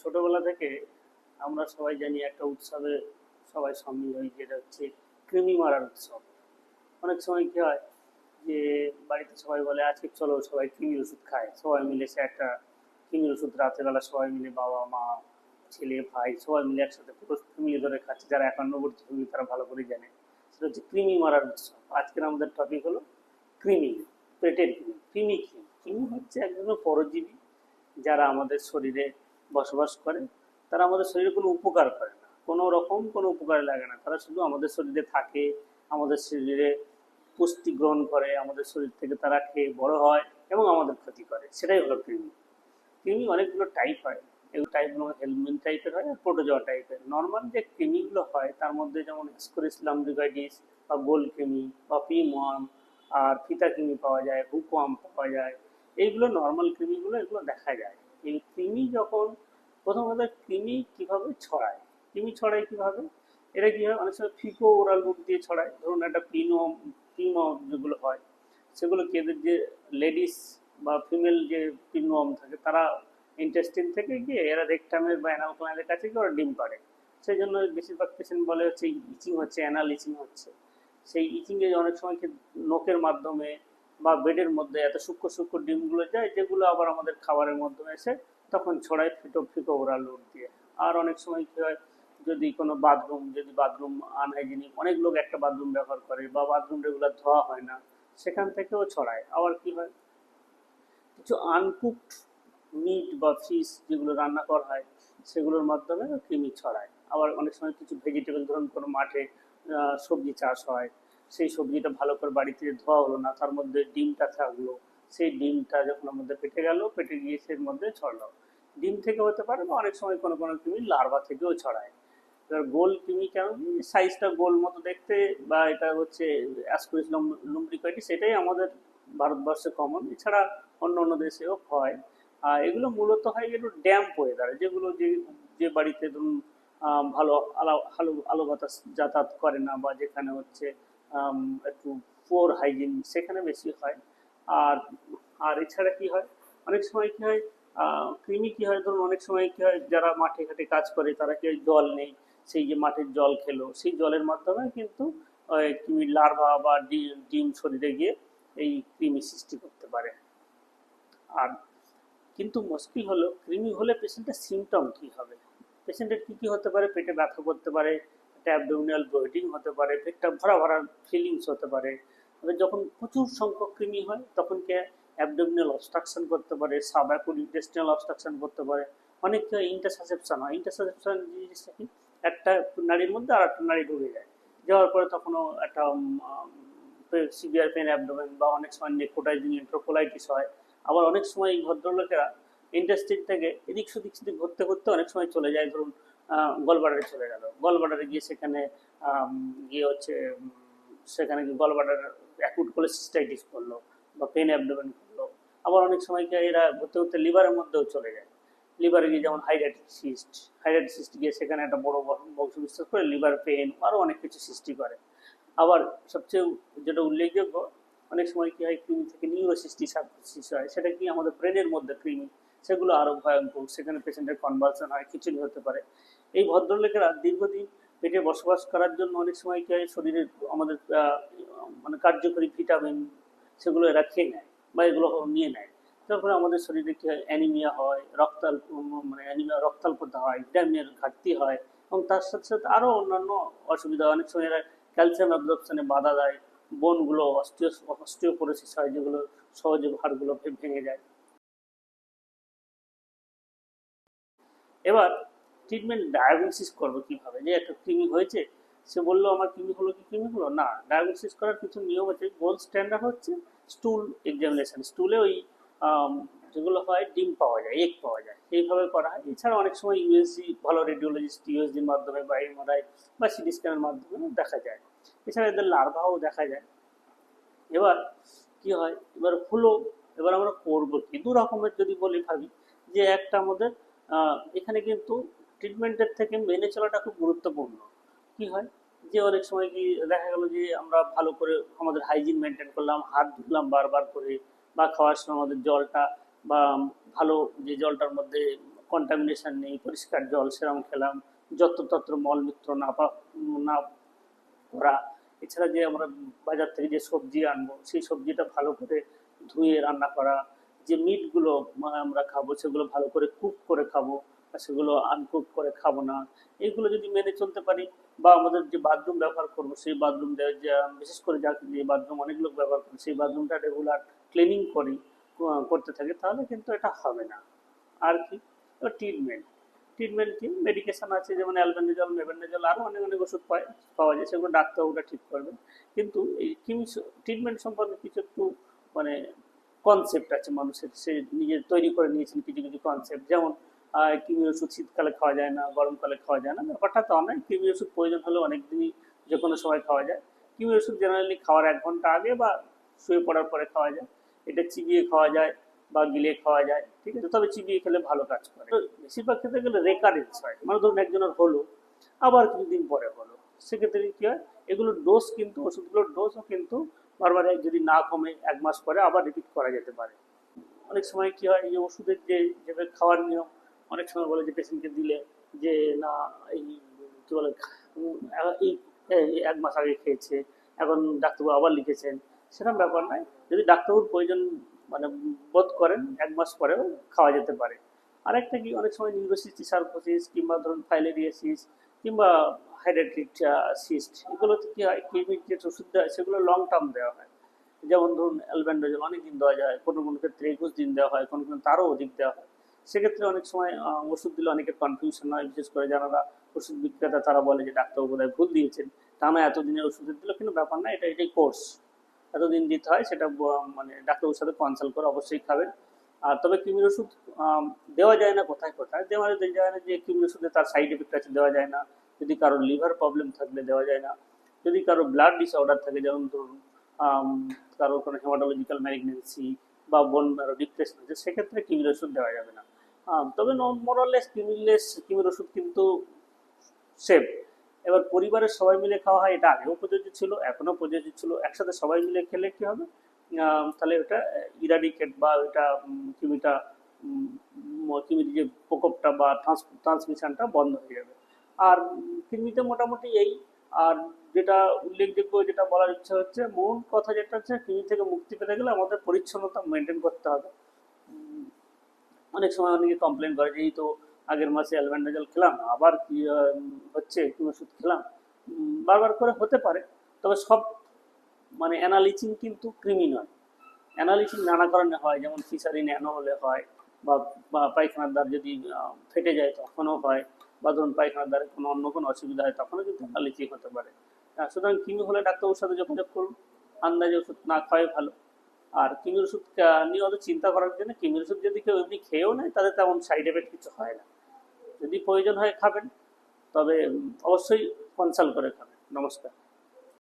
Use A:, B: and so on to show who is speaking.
A: ছোটবেলা থেকে আমরা সবাই জানি একটা উৎসবে সবাই সামিল হই, যেটা হচ্ছে কৃমি মারার উৎসব। অনেক সময় কি হয় যে বাড়িতে সবাই বলে আজকে চলো সবাই কৃমির ওষুধ খায়, সবাই মিলে সে একটা কৃমির ওষুধ রাতের বেলা সবাই মিলে বাবা মা ছেলে ভাই সবাই মিলে একসাথে পুরো ফ্যামিলি ধরে খাচ্ছে, যারা একান্নবর্তী ফ্যামিলি তারা ভালো করে জানে। সেটা হচ্ছে কৃমি মারার উৎসব। আজকের আমাদের টপিক হলো কৃমি, পেটের কৃমি। কৃমি কি? কৃমি হচ্ছে এক ধরনের পরজীবী যারা আমাদের শরীরে বসবাস করে। তারা আমাদের শরীরে কোনো উপকার করে না, কোনো রকম কোনো উপকারে লাগে না, তারা শুধু আমাদের শরীরে থাকে, আমাদের শরীরে পুষ্টি গ্রহণ করে, আমাদের শরীর থেকে তারা খেয়ে বড় হয় এবং আমাদের ক্ষতি করে। সেটাই হলো কৃমি। কৃমি অনেকগুলো টাইপ হয়। এগুলো টাইপগুলো হেলমিন টাইপের হয় আর প্রোটোজোয়া টাইপের। নর্মাল যে কৃমিগুলো হয় তার মধ্যে যেমন স্কোরিস লাম্ব্রিকাইটিস বা গোল কৃমি বা পিমওয়ার্ম আর ফিতা কৃমি পাওয়া যায়, হুকওয়ার্ম পাওয়া যায়। এইগুলো নর্মাল কৃমিগুলো, এগুলো দেখা যায়। এই কৃমি যখন প্রথমত, কৃমি কিভাবে ছড়ায়? কৃমি ছড়ায় কিভাবে? এটা কি হয়, অনেক সময় ফিকো ওরাল রুট দিয়ে ছড়ায়। ধরুন একটা পিনওয়ার্ম যেগুলো হয়, সেগুলো কি এদের যে লেডিস বা ফিমেল যে পিনওয়ার্ম থাকে, তারা ইন্টেস্টিন থেকে গিয়ে এরা রেকটামের বা অ্যানাল ক্যানালের কাছে গিয়ে ওরা ডিম পাড়ে। সেই জন্য বেশিরভাগ পেশেন্ট বলে হচ্ছে ইচিং হচ্ছে, অ্যানাল ইচিং হচ্ছে। সেই ইচিংয়ে অনেক সময় কি নখের মাধ্যমে বা বেডের মধ্যে এত সূক্ষ্ম সূক্ষ্ম ডিমগুলো যায়, যেগুলো আবার আমাদের খাবারের মাধ্যমে এসে তখন ছড়ায় ফিটো ফিকো ওরাল রুট দিয়ে। আর অনেক সময় কি হয়, যদি কোনো বাথরুম, যদি বাথরুম আনহাইজেনিক, অনেক লোক একটা বাথরুম ব্যবহার করে বা বাথরুম রেগুলার ধোয়া হয় না, সেখান থেকেও ছড়ায়। আবার কি হয়, কিছু আনকুকড মিট বা ফিশ যেগুলো রান্না করা হয়, সেগুলোর মাধ্যমে কৃমি ছড়ায়। আবার অনেক সময় কিছু ভেজিটেবল, ধরুন কোনো মাঠে সবজি চাষ হয়, সেই সবজিটা ভালো করে বাড়িতে ধোয়া হলো না, তার মধ্যে ডিমটা থাকলো, সেই ডিমটা যখন আমাদের পেটে গেল, পেটে গিয়ে সের মধ্যে ছড়ালো। ডিম থেকে হতে পারে বা অনেক সময় কোনো কোনো কৃমি লার্ভা থেকেও ছড়ায়। এবার গোল কৃমি কেন? সাইজটা গোল মতো দেখতে, বা এটা হচ্ছে অ্যাসকুরিস লুম্ব্রিকাইটিস, সেটাই আমাদের ভারতবর্ষে কমন। এছাড়া অন্য অন্য দেশেও হয়। আর এগুলো মূলত হয় একটু ড্যাম্প ওয়েদারে, যেগুলো যে যে বাড়িতে ধরুন ভালো আলো বাতাস যাতায়াত করে না, বা যেখানে হচ্ছে একটু পুয়ার হাইজিন, সেখানে বেশি হয়। আর আর এছাড়া কি হয়, অনেক সময় কি হয়, কৃমি কি হয়, ধরুন অনেক সময় কি হয়, যারা মাঠে ঘাটে কাজ করে তারা কি হয়, জল নেই, সেই যে মাঠের জল খেলো, সেই জলের মাধ্যমে কিন্তু কৃমির লার্ভা বা ডিম ডিম শরীরে গিয়ে এই কৃমি সৃষ্টি করতে পারে। আর কিন্তু মুশকিল হলো, কৃমি হলে পেশেন্টের সিমটম কী হবে? পেশেন্টের কী কী হতে পারে? পেটে ব্যথা করতে পারে, একটা অ্যাবডোমিনাল ব্লিডিং হতে পারে, পেটটা ভরা ভরা ফিলিংস হতে পারে। এবার যখন প্রচুর সংখ্যক কৃমি হয় তখন কি অ্যাবডোমিনাল অবস্ট্রাকশন করতে পারে, সাবঅ্যাকুট ইন্টেস্টিনাল অবস্ট্রাকশন করতে পারে। অনেক ইন্টারসাসেপশন হয়। ইন্টারসাসেপশন জিনিসটা কি? একটা নাড়ির মধ্যে আর একটা নাড়ি ঢুকে যায়, যাওয়ার পরে তখনও একটা সিভিয়ার পেন অ্যাবডোমেন বা অনেক সময় নেক্রোটাইজিং এন্ট্রোকোলাইটিস হয়। আবার অনেক সময় এই ভদ্রলোকেরা ইন্টাস্টিন থেকে এদিক সেদিক সেদিক ঘুরতে ঘুরতে অনেক সময় চলে যায়, ধরুন গলবাডারে চলে গেল, গলবাডারে গিয়ে সেখানে গিয়ে হচ্ছে সেখানে গলবাডার অ্যাকুট কোলেসিস্টাইটিস করলো বা পেন অ্যাবডোমেন করলো। আবার অনেক সময় কি এরা ঘুরতে ঘুরতে লিভারের মধ্যেও চলে যায়। লিভারে গিয়ে যেমন হাইড্রাইটিস গিয়ে সেখানে একটা বড় বংশ বিস্তার করে লিভার পেন আরও অনেক কিছু সৃষ্টি করে। আবার সবচেয়ে যেটা উল্লেখযোগ্য, অনেক সময় কি হয়, কৃমি থেকে নিউরোসিস্টি সৃষ্টি হয়। সেটা কি আমাদের ব্রেনের মধ্যে কৃমি, সেগুলো আরো ভয়ঙ্কর। সেখানে পেশেন্টের কনভালশন হয়, খিচুড়ি হতে পারে। এই ভদ্রলোকেরা দীর্ঘদিন পেটে বসবাস করার জন্য অনেক সময় কি হয়, শরীরের আমাদের মানে কার্যকরী ভিটামিন সেগুলো এরা খেয়ে নেয় বা এগুলো নিয়ে নেয়। তারপরে আমাদের শরীরে কি হয়, অ্যানিমিয়া হয়, মানে অ্যানিমিয়া, রক্তাল্পতা হয়, ভিটামিনের ঘাটতি হয়, এবং তার সাথে সাথে আরও অন্যান্য অসুবিধা। অনেক সময় এরা ক্যালসিয়াম অ্যাবজর্পশনে বাধা দেয়, বোনগুলো অস্টিওপোরোসিস হয়, যেগুলো সহজে হাড়গুলো ভেঙে যায়। এবার ট্রিটমেন্ট ডায়াগনোসিস করবো কিভাবে? যে একটা কৃমি হয়েছে, সে বললো আমার কৃমি হলো, কি কৃমি হলো না, ডায়াগনোসিস করার কিছু নিয়ম আছে। গোল্ড স্ট্যান্ডার্ড হচ্ছে স্টুল এক্সামিনেশন। স্টুলে ওই আম, যেগুলো হয়, ডিম পাওয়া যায়, এগ পাওয়া যায়, এইভাবে করা হয়। এছাড়া অনেক সময় ইউএসজি, ভালো রেডিওলজিস্ট ইউএসজির মাধ্যমে বা এমআরআই বা সিটি স্ক্যানের মাধ্যমে দেখা যায়। এছাড়া এদের লার্ভাও দেখা যায়। এবার কি হয়, এবার হলো, এবার আমরা করবো কি? দু রকমের যদি বলি ভাবি, যে একটা আমাদের এখানে কিন্তু ট্রিটমেন্টের থেকে মেনে চলাটা খুব গুরুত্বপূর্ণ। কি হয়, যে অনেক সময় কি দেখা গেল যে আমরা ভালো করে আমাদের হাইজিন মেনটেন করলাম, হাত ধুলাম বারবার করে, বা খাওয়ার সময় আমাদের জলটা বা ভালো যে জলটার মধ্যে কন্টামিনেশন নেই, পরিষ্কার জল সেরকম খেলাম, যত্রতত্র মলমূত্র না করা। এছাড়া যে আমরা বাজার থেকে যে সবজি আনবো সেই সবজিটা ভালো করে ধুয়ে রান্না করা, যে মিটগুলো আমরা খাবো সেগুলো ভালো করে কুক করে খাবো, আর সেগুলো আনকুক করে খাবো না। এইগুলো যদি মেনে চলতে পারি, বা আমাদের যে বাথরুম ব্যবহার করবো সেই বাথরুম বিশেষ করে যাকে যে বাথরুম অনেক লোক ব্যবহার করে সেই বাথরুমটা রেগুলার ক্লিনিং করি, করতে থাকে, তাহলে কিন্তু এটা হবে না। আর কি, ট্রিটমেন্ট। ট্রিটমেন্ট কি, মেডিকেশন আছে যেমন অ্যালবেন্ডাজল, মেবেন্ডাজল, আরও অনেক অনেক ওষুধ পাওয়া যায়, সেগুলো ডাক্তারবাবুরা ঠিক করবে। কিন্তু এই ট্রিটমেন্ট সম্পর্কে কিছু একটু মানে কনসেপ্ট আছে মানুষের, সে নিজে তৈরি করে নিয়েছেন কিছু কিছু কনসেপ্ট। যেমন কৃমি ওষুধ শীতকালে খাওয়া যায় না, গরমকালে খাওয়া যায় না, ব্যাপারটা তো নয়। কৃমি ওষুধ প্রয়োজন হলে অনেক দিনই যে কোনো সময় খাওয়া যায়। কৃমি ওষুধ জেনারেলি খাওয়ার 1 ঘন্টা আগে বা শুয়ে পড়ার পরে খাওয়া যায়। এটা চিবিয়ে খাওয়া যায় বা গিলে খাওয়া যায়, ঠিক আছে, তবে চিবিয়ে খেলে ভালো কাজ করে। তো বেশিরভাগ ক্ষেত্রে গেলে রেকারেন্স হয়, মানে ধরুন একজনের হলো আবার কিছুদিন পরে হলো, সেক্ষেত্রে কি হয়, এগুলোর ডোজ কিন্তু ওষুধগুলোর ডোজও কিন্তু বারবার যদি না কমে 1 মাস পরে আবার রিপিট করা যেতে পারে। অনেক সময় কি হয়, এই ওষুধের যে যেভাবে খাওয়ার নিয়ম, অনেক সময় বলে যে পেশেন্টকে দিলে যে না এই কি বলে এই 1 মাস আগে খেয়েছে, এখন ডাক্তারবাবু আবার লিখেছেন, সেরকম ব্যাপার নয়। যদি ডাক্তারবাবুর প্রয়োজন মানে বোধ করেন 1 মাস পরেও খাওয়া যেতে পারে। আরেকটা কি, অনেক সময় নিউরোসিস্টিক সার্কোসিস কিংবা ধরুন ফাইলেরিয়াসিস কিংবা হাইড্রেটিক সিস্ট, এগুলোতে কি হয়, কিডনির যে ওষুধ দেওয়া হয় সেগুলো লং টার্ম দেওয়া হয়। যেমন ধরুন অ্যালবেন্ডাজল অনেক দিন দেওয়া যায়, কোনো কোনো ক্ষেত্রে 21 দিন দেওয়া হয়, কোনো কোনো তারও অধিক দেওয়া হয়। সেক্ষেত্রে অনেক সময় ওষুধ দিলে অনেকের কনফিউশন হয়, বিশেষ করে যারা ওষুধ বিক্রেতা তারা বলে যে ডাক্তারবাবু বোধহয় ভুল দিয়েছেন, তা না এতদিনের ওষুধের দিল, কিন্তু ব্যাপার না, এটাই কোর্স, এতদিন দিতে হয়, সেটা মানে ডাক্তারবাবুর সাথে কনসাল্ট করে অবশ্যই খাবেন। আর তবে কৃমির ওষুধ দেওয়া যায় না কোথায় কোথায়, দেওয়া যায় না যে কৃমির ওষুধে তার সাইড এফেক্ট আছে, দেওয়া যায় না। যদি কারো লিভার প্রবলেম থাকলে দেওয়া যায় না। যদি কারো ব্লাড ডিসঅর্ডার থাকে, যেমন ধরুন আম, কারোর কোনো হেমাটোলজিক্যাল ম্যালিগনেন্সি বা বোন ম্যারো ডিপ্রেশন আছে, সেক্ষেত্রে কৃমির ওষুধ দেওয়া যাবে না। তবে মোরাললেস কৃমির ওষুধ কিন্তু সেফ। এবার পরিবারের সবাই মিলে খাওয়া হয়, এটা আগেও প্রযোজ্য ছিল, এখনো প্রযোজ্য ছিল। একসাথে সবাই মিলে খেলে কি হবে, তাহলে ওটা ইরাডিকেট বা ওটা কৃমিটা কৃমির যে প্রকোপটা বা ট্রান্সমিশনটা বন্ধ হয়ে যাবে। আর কৃমিতে মোটামুটি এই। আর যেটা উল্লেখযোগ্য, যেটা বলার ইচ্ছা হচ্ছে, মূল কথা যেটা হচ্ছে, কৃমি থেকে মুক্তি পেতে গেলে আমাদের পরিচ্ছন্নতা মেনটেন করতে হবে। উম, অনেক সময় অনেকে কমপ্লেন করে যে এই তো আগের মাসে অ্যালবেন্ডাজল খেলাম, আবার কি হচ্ছে, কি ওষুধ খেলাম, বারবার করে হতে পারে। তবে সব মানে অ্যানালিচিং কিন্তু কৃমি নয়। অ্যানালিচিং নানা কারণে হয়, যেমন ফিশারি ন্যানো হলে হয়, বা পায়খানার দ্বার যদি ফেটে যায় তখনও হয়, বা ধরুন পায়খানার দ্বারে কোনো অন্য কোনো অসুবিধা হয় তখনও কিন্তু অ্যানালিচিং হতে পারে। সুতরাং কৃমি হলে ডাক্তারবাবুর সাথে যোগাযোগ করুন, আন্দাজে ওষুধ না খাওয়াই ভালো। আর কৃমির ওষুধ নিয়ে অত চিন্তা করার জন্য, কৃমির ওষুধ যদি কেউ এমনি খেয়েও নেয় তাদের তেমন সাইড এফেক্ট কিছু হয় না। যদি প্রয়োজন হয় খাবেন, তবে অবশ্যই কনসাল্ট করে খাবেন। নমস্কার।